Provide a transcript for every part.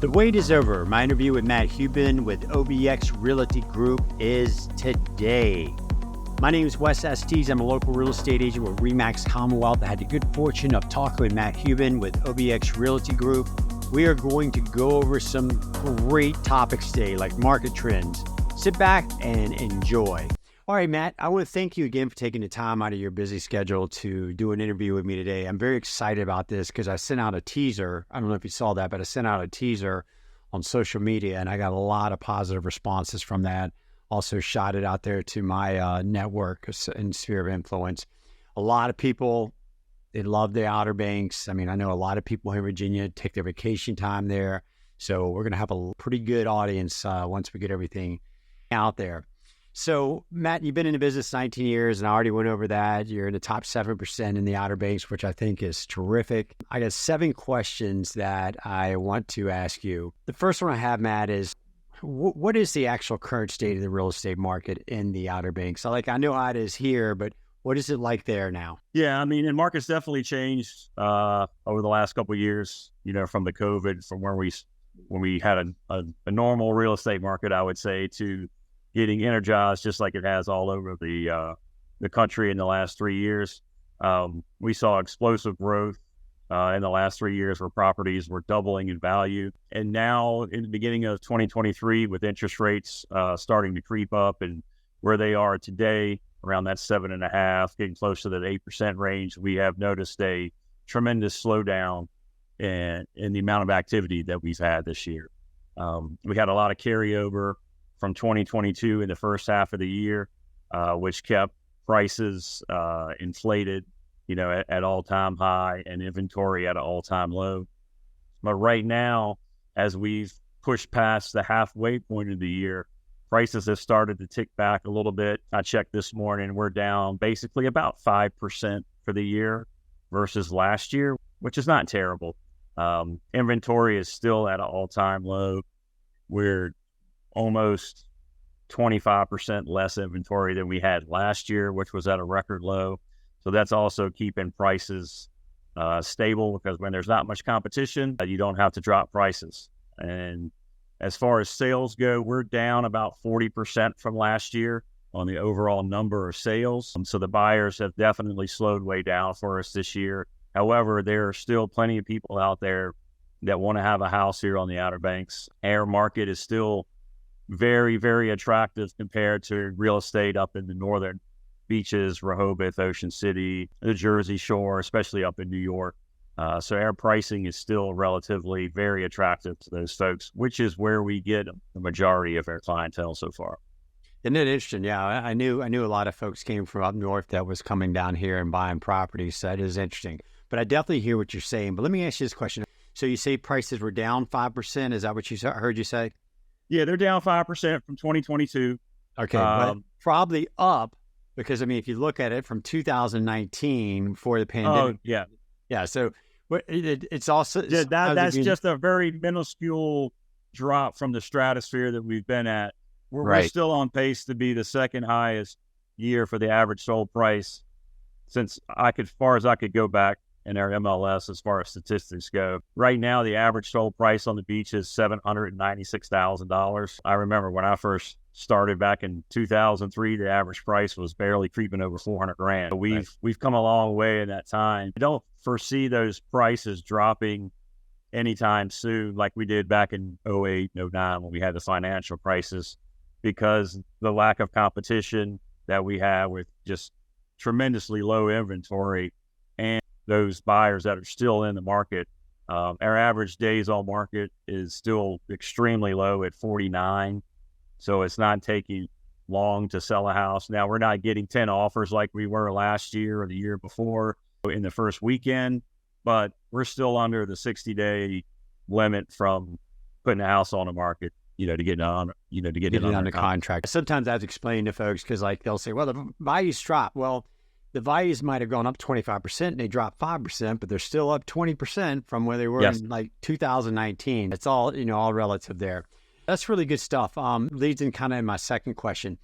The wait is over. My interview with Matt Huband with OBX Realty Group is today. My name is Wes Estes. I'm a local real estate agent with RE/MAX Commonwealth. I had the good fortune of talking with Matt Huband with OBX Realty Group. We are going to go over some great topics today, like market trends. Sit back and enjoy. All right, Matt, I want to thank you again for taking the time out of your busy schedule to do an interview with me today. I'm very excited about this because I sent out a teaser. I don't know if you saw that, but I sent out a teaser on social media, and I got a lot of positive responses from that. Also shot it out there to my network and sphere of influence. A lot of people, they love the Outer Banks. I mean, I know a lot of people here in Virginia take their vacation time there. So we're going to have a pretty good audience once we get everything out there. So, Matt, you've been in the business 19 years, and I already went over that. You're in the top 7% in the Outer Banks, which I think is terrific. I got 7 questions that I want to ask you. The first one I have, Matt, is what is the actual current state of the real estate market in the Outer Banks? So, I know how it is here, but what is it like there now? Yeah, I mean, and market's definitely changed over the last couple of years, from the COVID, from when we had a normal real estate market, I would say, to getting energized just like it has all over the country in the last 3 years. We saw explosive growth in the last 3 years where properties were doubling in value. And now in the beginning of 2023, with interest rates starting to creep up and where they are today, around that 7.5%, getting close to that 8% range, we have noticed a tremendous slowdown in the amount of activity that we've had this year. We had a lot of carryover from 2022 in the first half of the year, which kept prices inflated, at all-time high and inventory at an all-time low. But right now, as we've pushed past the halfway point of the year, prices have started to tick back a little bit. I checked this morning, we're down basically about 5% for the year versus last year, which is not terrible. Inventory is still at an all-time low. We're almost 25% less inventory than we had last year, which was at a record low. So that's also keeping prices stable, because when there's not much competition, you don't have to drop prices. And as far as sales go, we're down about 40% from last year on the overall number of sales. So the buyers have definitely slowed way down for us this year. However, there are still plenty of people out there that want to have a house here on the Outer Banks. Our market is still very, very attractive compared to real estate up in the northern beaches, Rehoboth, Ocean City, the Jersey Shore, especially up in New York. So our pricing is still relatively very attractive to those folks, which is where we get the majority of our clientele so far. Isn't it interesting? Yeah, I knew a lot of folks came from up north that was coming down here and buying properties. So that is interesting. But I definitely hear what you're saying. But let me ask you this question. So you say prices were down 5%. Is that what you heard you say? Yeah, they're down 5% from 2022. Okay, but probably up because, if you look at it from 2019 before the pandemic. Oh, yeah. Yeah, so it's also... Yeah, that's just a very minuscule drop from the stratosphere that we've been at. We're still on pace to be the second highest year for the average sold price since as far as I could go back in our MLS as far as statistics go. Right now, the average sold price on the beach is $796,000. I remember when I first started back in 2003, the average price was barely creeping over $400,000. We've come a long way in that time. I don't foresee those prices dropping anytime soon like we did back in 08, 09 when we had the financial crisis, because the lack of competition that we have with just tremendously low inventory and those buyers that are still in the market. Our average days on market is still extremely low at 49. So it's not taking long to sell a house. Now, we're not getting 10 offers like we were last year or the year before in the first weekend, but we're still under the 60-day limit from putting a house on the market, to get it on, under contract. Sometimes I have to explain to folks because they'll say, well, the values drop. Well, the values might have gone up 25% and they dropped 5%, but they're still up 20% from where they were in 2019. It's all, all relative there. That's really good stuff. Leads in kind of my second question.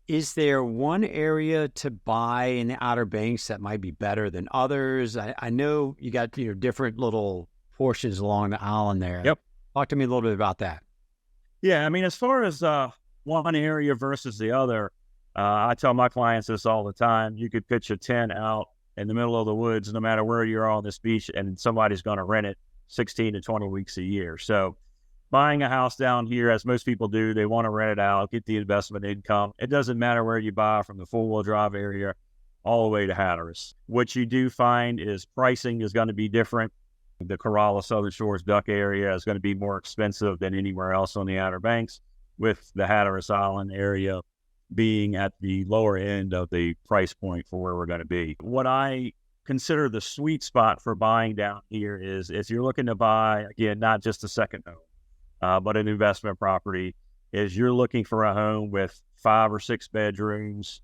Is there one area to buy in the Outer Banks that might be better than others? I know you got different little portions along the island there. Yep. Talk to me a little bit about that. Yeah, I mean, as far as one area versus the other, I tell my clients this all the time. You could pitch a tent out in the middle of the woods, no matter where you're on this beach, and somebody's going to rent it 16 to 20 weeks a year. So buying a house down here, as most people do, they want to rent it out, get the investment income. It doesn't matter where you buy, from the four-wheel drive area all the way to Hatteras. What you do find is pricing is going to be different. The Corolla Southern Shores Duck area is going to be more expensive than anywhere else on the Outer Banks, with the Hatteras Island area being at the lower end of the price point for where we're going to be. What I consider the sweet spot for buying down here is if you're looking to buy, again, not just a second home, but an investment property, is you're looking for a home with 5 or 6 bedrooms,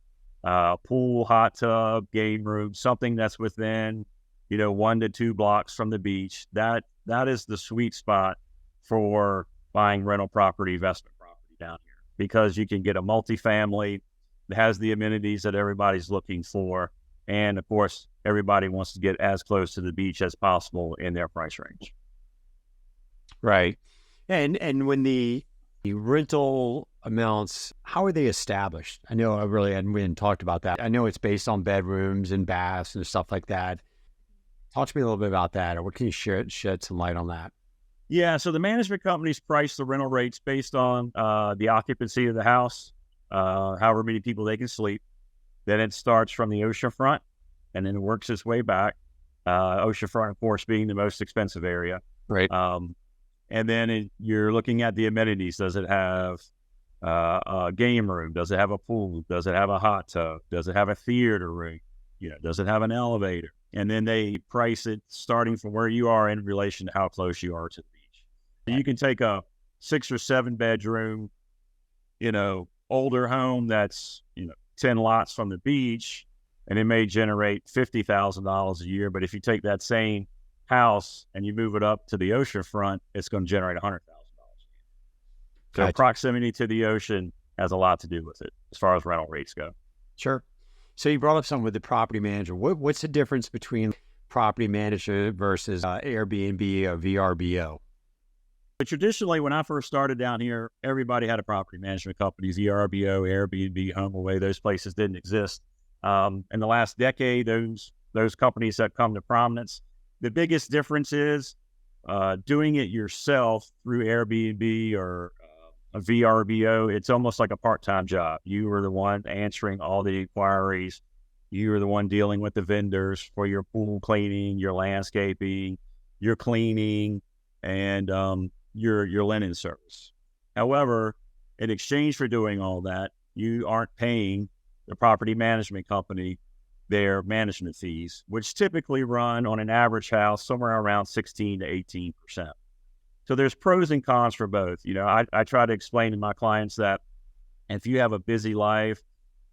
pool, hot tub, game room, something that's within 1 to 2 blocks from the beach. That is the sweet spot for buying rental property, investment property down here, because you can get a multifamily that has the amenities that everybody's looking for. And of course, everybody wants to get as close to the beach as possible in their price range. Right. And when the rental amounts, how are they established? I know we hadn't talked about that. I know it's based on bedrooms and baths and stuff like that. Talk to me a little bit about that, or what can you shed some light on that? Yeah, so the management companies price the rental rates based on the occupancy of the house, however many people they can sleep. Then it starts from the oceanfront, and then it works its way back. Oceanfront, of course, being the most expensive area. Right. And then you're looking at the amenities. Does it have a game room? Does it have a pool? Does it have a hot tub? Does it have a theater room? Does it have an elevator? And then they price it starting from where you are in relation to how close you are to the beach. So you can take a 6 or 7 bedroom, older home that's, 10 lots from the beach, and it may generate $50,000 a year. But if you take that same house and you move it up to the oceanfront, it's going to generate $100,000 a year. So Gotcha. Proximity to the ocean has a lot to do with it as far as rental rates go. Sure. So you brought up something with the property manager. What's the difference between property manager versus Airbnb or VRBO? But traditionally, when I first started down here, everybody had a property management company, VRBO, Airbnb, HomeAway. Those places didn't exist. In the last decade, those companies have come to prominence. The biggest difference is doing it yourself through Airbnb or a VRBO. It's almost like a part-time job. You are the one answering all the inquiries. You are the one dealing with the vendors for your pool cleaning, your landscaping, your cleaning, and your linen service. However, in exchange for doing all that, you aren't paying the property management company their management fees, which typically run on an average house somewhere around 16 to 18%. So there's pros and cons for both. I try to explain to my clients that if you have a busy life,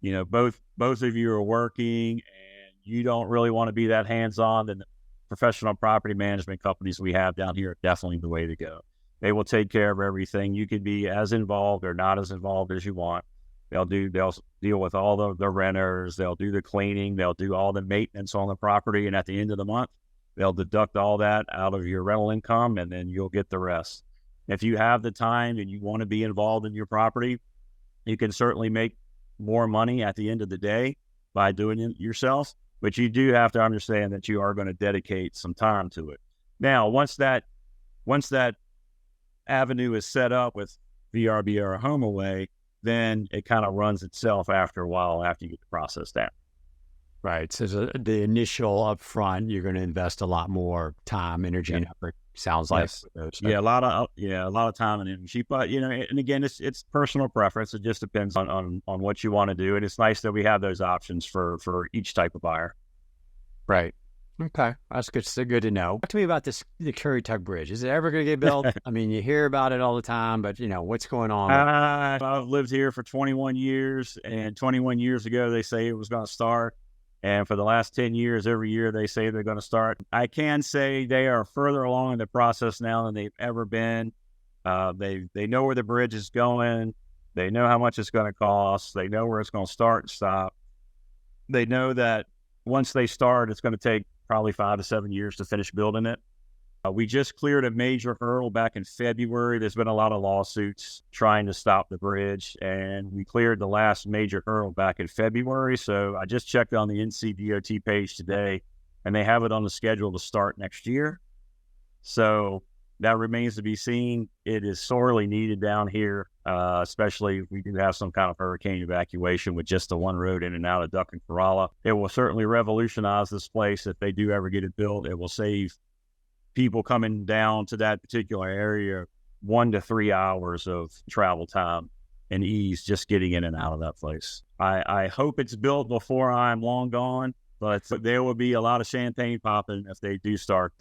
both of you are working and you don't really want to be that hands-on, then the professional property management companies we have down here are definitely the way to go. They will take care of everything. You can be as involved or not as involved as you want. They'll deal with all the renters. They'll do the cleaning. They'll do all the maintenance on the property. And at the end of the month, they'll deduct all that out of your rental income, and then you'll get the rest. If you have the time and you want to be involved in your property, you can certainly make more money at the end of the day by doing it yourself. But you do have to understand that you are going to dedicate some time to it. Now, once that avenue is set up with VRBO or HomeAway, then it kind of runs itself after a while after you get the process down. Right. So the initial upfront, you're going to invest a lot more time, energy, and effort. Sounds like. Yes. Yeah, a lot of time and energy. But and again, it's personal preference. It just depends on what you want to do, and it's nice that we have those options for each type of buyer. Right. Okay, that's good. So good to know. Talk to me about the Curry Tuck Bridge. Is it ever going to get built? I mean, you hear about it all the time, but what's going on? I've lived here for 21 years, and 21 years ago they say it was going to start. And for the last 10 years, every year they say they're going to start. I can say they are further along in the process now than they've ever been. They know where the bridge is going. They know how much it's going to cost. They know where it's going to start and stop. They know that once they start, it's going to take probably 5 to 7 years to finish building it. We just cleared a major hurdle back in February. There's been a lot of lawsuits trying to stop the bridge, and we cleared the last major hurdle back in February. So I just checked on the NCDOT page today, and they have it on the schedule to start next year. So that remains to be seen. It is sorely needed down here, especially if we do have some kind of hurricane evacuation with just the one road in and out of Duck and Corolla. It will certainly revolutionize this place if they do ever get it built. It will save people coming down to that particular area 1 to 3 hours of travel time and ease just getting in and out of that place. I hope it's built before I'm long gone, but there will be a lot of champagne popping if they do start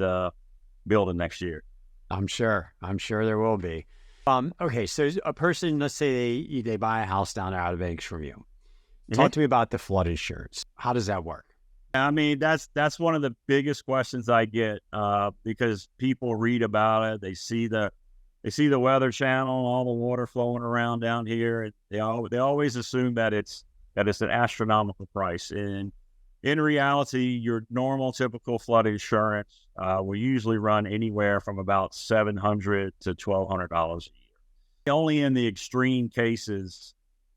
building next year. I'm sure there will be. Okay, so a person, let's say they buy a house down there out of Banks from you. Talk to me about the flood insurance. How does that work? I mean, that's one of the biggest questions I get because people read about it. They see the Weather Channel, all the water flowing around down here. And they always assume that it's an astronomical price. And in reality, your normal, typical flood insurance will usually run anywhere from about $700 to $1,200 a year. Only in the extreme cases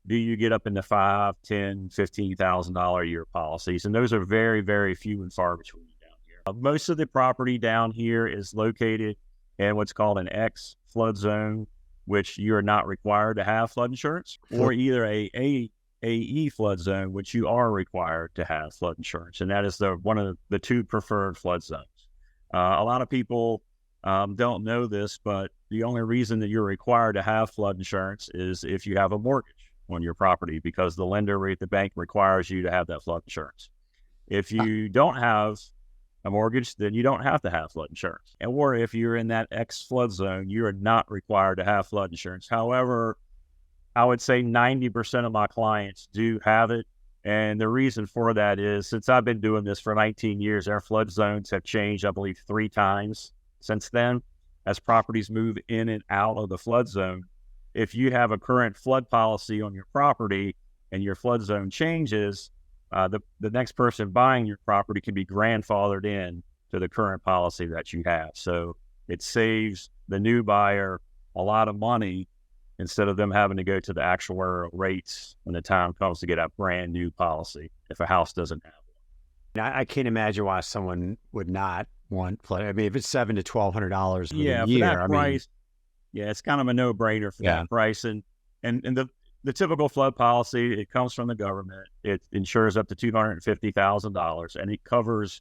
do you get up into $5,000, $10,000, $15,000 a year policies, and those are very, very few and far between down here. Most of the property down here is located in what's called an X flood zone, which you are not required to have flood insurance, or either a AE flood zone, which you are required to have flood insurance, and that is one of the two preferred flood zones. A lot of people don't know this, but the only reason that you're required to have flood insurance is if you have a mortgage on your property, because the lender at the bank requires you to have that flood insurance. If you don't have a mortgage, then you don't have to have flood insurance. Or if you're in that X flood zone, you are not required to have flood insurance. However, I would say 90% of my clients do have it. And the reason for that is, since I've been doing this for 19 years, our flood zones have changed, I believe, 3 times since then. As properties move in and out of the flood zone, if you have a current flood policy on your property and your flood zone changes, the next person buying your property can be grandfathered in to the current policy that you have. So it saves the new buyer a lot of money instead of them having to go to the actuarial rates when the time comes to get a brand new policy if a house doesn't have one. I can't imagine why someone would not want flood. I mean, if it's $700 to $1,200 a year, for that price, it's kind of a no-brainer for that price. And the typical flood policy, it comes from the government. It insures up to $250,000, and it covers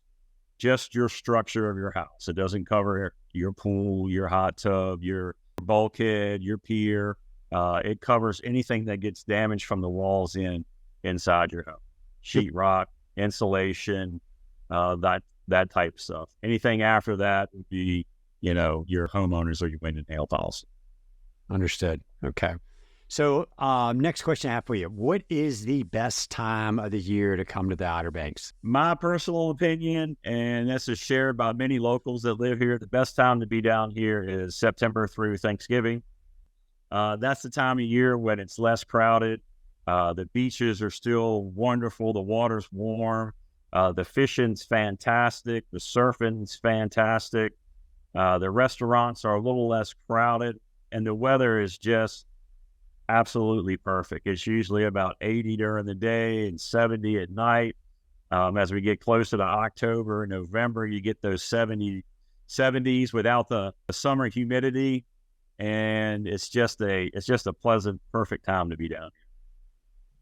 just your structure of your house. It doesn't cover your pool, your hot tub, your bulkhead, your pier. It covers anything that gets damaged from the walls inside your home. Sheetrock, insulation, that type of stuff. Anything after that would be, your homeowners or your wind and hail policy. Understood. Okay. So next question I have for you. What is the best time of the year to come to the Outer Banks? My personal opinion, and this is shared by many locals that live here, the best time to be down here is September through Thanksgiving. That's the time of year when it's less crowded. The beaches are still wonderful. The water's warm. The fishing's fantastic. The surfing's fantastic. The restaurants are a little less crowded, and the weather is just absolutely perfect. It's usually about 80 during the day and 70 at night. As we get closer to October and November, you get those 70s without the summer humidity, and it's just a pleasant, perfect time to be down here.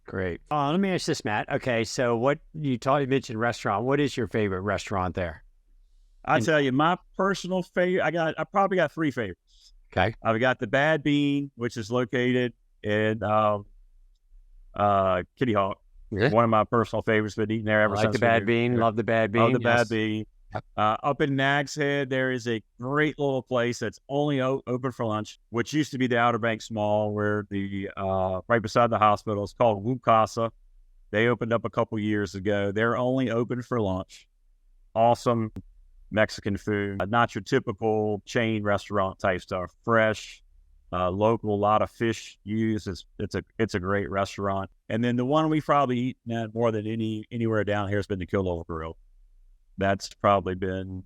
Great. Let me ask this, Matt. Okay, so what you mentioned restaurant. What is your favorite restaurant there? I tell you, my personal favorite, I probably got 3 favorites. Okay. I've got the Bad Bean, which is located in Kitty Hawk. Yeah. One of my personal favorites. Been eating there ever since. Like the Bad Bean. Love the Bad Bean. Love the Bad Bean. Yep. Up in Nags Head, there is a great little place that's only open for lunch, which used to be the Outer Banks Mall, where the right beside the hospital. It's called Wu Casa. They opened up a couple years ago. They're only open for lunch. Awesome Mexican food, not your typical chain restaurant type stuff. Fresh, local, a lot of fish used. It's a great restaurant. And then the one we've probably eaten at more than anywhere down here has been the Kill Grill. That's probably been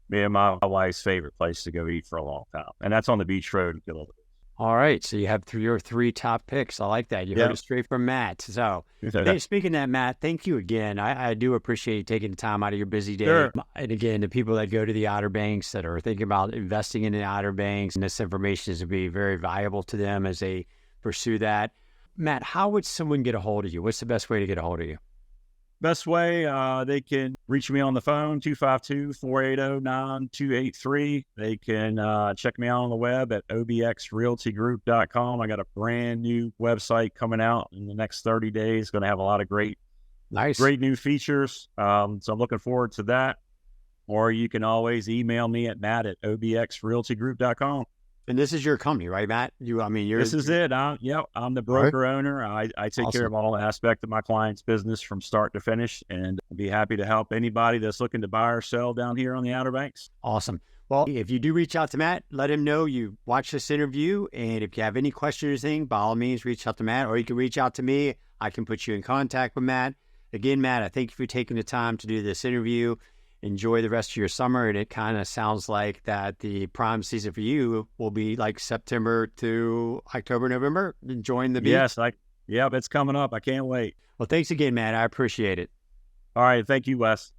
me and my wife's favorite place to go eat for a long time. And that's on the beach road in Philadelphia. All right. So you have your three top picks. I like that. You heard it straight from Matt. So hey, speaking of that, Matt, thank you again. I do appreciate you taking the time out of your busy day. Sure. And again, the people that go to the Outer Banks that are thinking about investing in the Outer Banks, and this information is going to be very valuable to them as they pursue that. Matt, how would someone get a hold of you? What's the best way to get a hold of you? Best way, they can reach me on the phone, 252-480-9283. They can check me out on the web at obxrealtygroup.com. I got a brand new website coming out in the next 30 days. Going to have a lot of great new features. So I'm looking forward to that. Or you can always email me at matt@obxrealtygroup.com. And this is your company, right, Matt? This is it. I'm the broker owner. I take care of all aspects of my client's business from start to finish, and I'd be happy to help anybody that's looking to buy or sell down here on the Outer Banks. Awesome. Well, if you do reach out to Matt, let him know you watched this interview. And if you have any questions or anything, by all means, reach out to Matt, or you can reach out to me. I can put you in contact with Matt. Again, Matt, I thank you for taking the time to do this interview. Enjoy the rest of your summer. And it kind of sounds like that the prime season for you will be like September to October, November, enjoying the beach. Yes, it's coming up. I can't wait. Well, thanks again, Matt. I appreciate it. All right. Thank you, Wes.